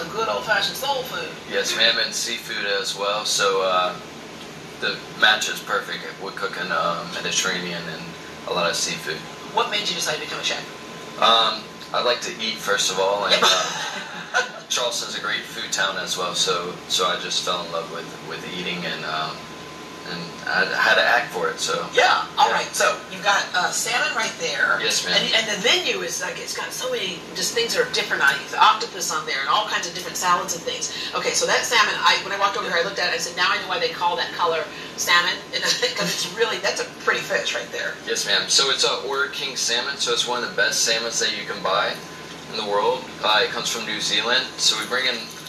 some good old-fashioned soul food. Yes, ma'am, and seafood as well. So the match is perfect. We're cooking Mediterranean and a lot of seafood. What made you decide to become a chef? I like to eat, first of all, and Charleston's a great food town as well. So I just fell in love with eating, and I had to act for it. So yeah, all right. So you've got salmon right there. Yes, ma'am. And the venue is like it's got so many just things that are different on it. The octopus on there and all kinds of different salads and things. Okay, so that salmon, when I walked over here, I looked at it. I said, now I know why they call that color salmon, because it's really that's a pretty fish right there. Yes, ma'am. So it's a Order King salmon. So it's one of the best salmons that you can buy in the world. It comes from New Zealand. So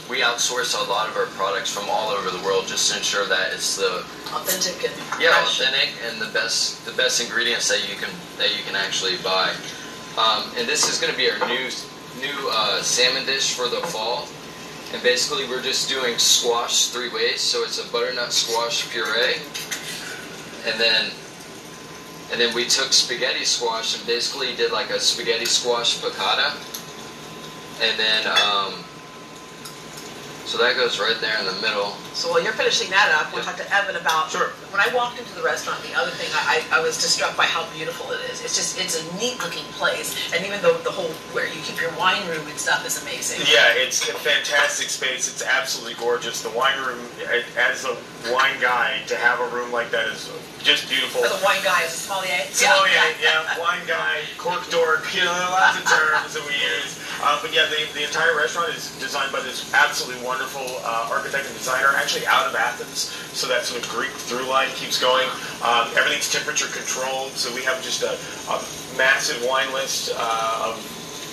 we outsource a lot of our products from all over the world just to ensure that it's the authentic and fresh. Authentic and the best ingredients that you can actually buy. And this is going to be our new salmon dish for the fall. And basically we're just doing squash 3 ways. So it's a butternut squash puree, and then we took spaghetti squash and basically did like a spaghetti squash piccata, and then so that goes right there in the middle. So while you're finishing that up, we'll talk to Evan about. Sure. When I walked into the restaurant, the other thing I was just struck by how beautiful it is. It's a neat looking place, and even though the whole where you keep your wine room and stuff is amazing. Yeah, it's a fantastic space. It's absolutely gorgeous. The wine room, as a wine guy, to have a room like that is just beautiful. As a wine guy, as a sommelier. Sommelier, yeah, wine guy, cork dork, lots of terms that we use. But yeah, the entire restaurant is designed by this absolutely wonderful architect and designer, actually out of Athens. So that sort of Greek through line keeps going. Everything's temperature controlled, so we have just a massive wine list of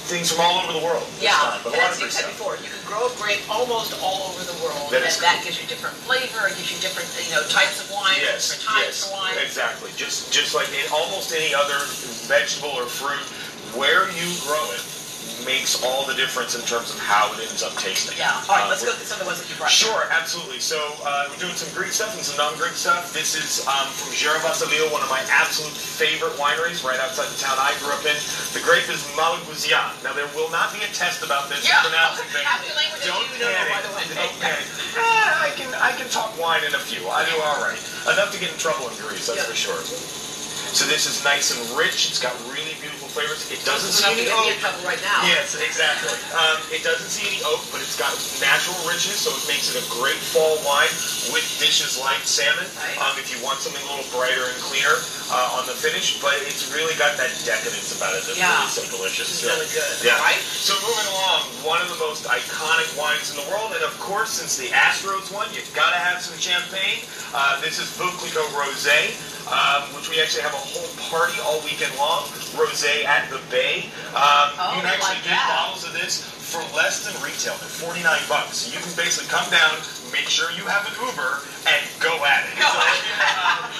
things from all over the world. Yeah, and as you said before, you can grow a grape almost all over the world, and that gives you different flavor, it gives you different types of wine, different times of wine. Exactly. Just like in almost any other vegetable or fruit, where you grow it makes all the difference in terms of how it ends up tasting. Yeah. All right, let's go through some of the ones that you brought. Sure, absolutely. So we're doing some Greek stuff and some non-Greek stuff. This is from Gervasaville, one of my absolute favorite wineries right outside the town I grew up in. The grape is Malagousia. Now, there will not be a test about this pronouncing thing. Half the languages Don't you know, by the way. Don't panic. I can talk wine in a few. I do all right. Enough to get in trouble in Greece, that's for sure. So this is nice and rich. It's got really beautiful flavors. It doesn't see any oak. In trouble right now. Yes, exactly. It doesn't see any oak, but it's got natural richness, so it makes it a great fall wine with dishes like salmon. If you want something a little brighter and cleaner on the finish, but it's really got that decadence about it that's really so delicious. It's really good. Yeah. Right? So moving along, one of the most iconic wines in the world, and of course, since the Astros won, you've got to have some champagne. This is Veuclicot Rosé. Which we actually have a whole party all weekend long, Rosé at the Bay. You can actually get bottles of this for less than retail, for $49. So you can basically come down, make sure you have an Uber, and go at it.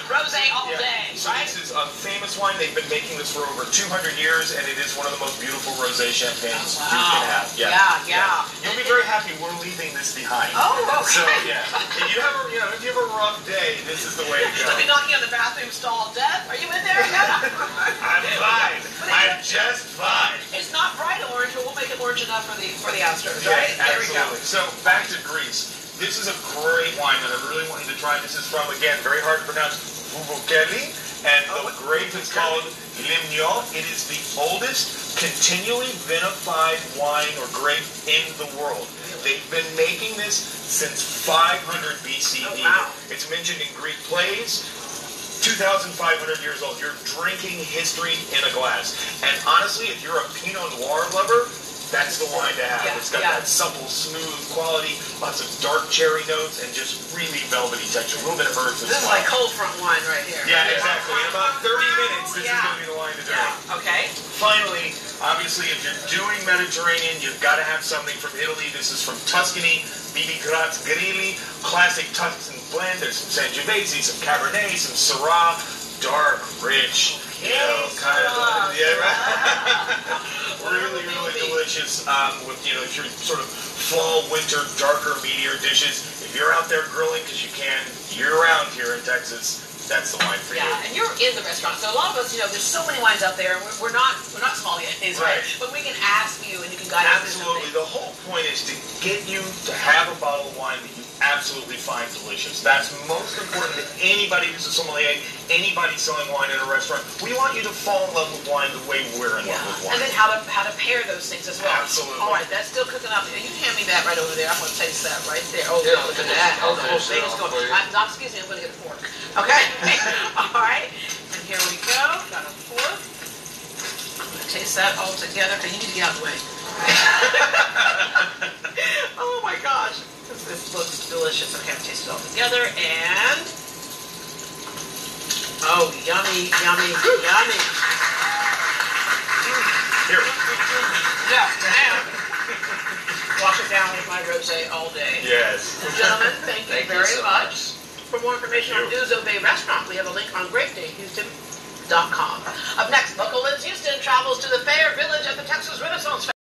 Rosé all day, So this is a famous wine. They've been making this for over 200 years, and it is one of the most beautiful rosé champagnes you can have. Yeah. You'll be very happy we're leaving this behind. Oh, okay. So yeah, if you have a rough day, this is the way to go. You'll be knocking on the bathroom stall of death. Are you in there? I'm fine. I'm just fine. It's not bright orange, but we'll make it orange enough for the Astros, right? Yes, absolutely. So back to Greece. This is a great wine that I really wanted to try. This is from, again, very hard to pronounce, Vuvukeli, and the grape is called Limnio. It is the oldest continually vinified wine or grape in the world. They've been making this since 500 BCE. Oh, wow. It's mentioned in Greek plays. 2,500 years old. You're drinking history in a glass. And honestly, if you're a Pinot Noir lover, that's the wine to have. It's got that supple, smooth quality, lots of dark cherry notes, and just really velvety texture. A little bit of earth as well. This is like cold front wine right here. Yeah, exactly. In about 30 minutes, this is going to be the wine to drink. Okay. Finally, obviously, if you're doing Mediterranean, you've got to have something from Italy. This is from Tuscany, Bibi Graz Grilli, classic Tuscan blend. There's some Sangiovese, some Cabernet, some Syrah, dark, rich, kind of, really, really delicious. With if you're sort of fall, winter, darker, meatier dishes. If you're out there grilling, because you can year-round here in Texas, that's the wine for you. Yeah, and you're in the restaurant, so a lot of us, there's so many wines out there, and we're not sommeliers, right? But we can ask you, and you can guide us. Absolutely. The whole point is to get you to have a bottle of wine that you absolutely find delicious. That's most important to anybody who's a sommelier, anybody selling wine in a restaurant. We want you to fall in love with wine the way we're in love with wine. And then how to pair those things as well. Absolutely. All right, that's still cooking up. You hand me that right over there. I'm going to taste that right there. Oh, yeah, look at that. Oh, the whole thing is going. Excuse me, I'm going to get a fork. Okay. All right. And here we go. Got a fork. I'm going to taste that all together. Okay, you need to get out of the way. Oh my gosh. This looks delicious. Okay, I'm tasting it all together. And oh, yummy, yummy, yummy. Here. Yeah, now wash it down with my rosé all day. Yes. Gentlemen, thank you very so much. For more information on Ouzo Bay Restaurant, we have a link on GreatDayHouston.com. Up next, local Liz Houston travels to the Fair Village at the Texas Renaissance Festival.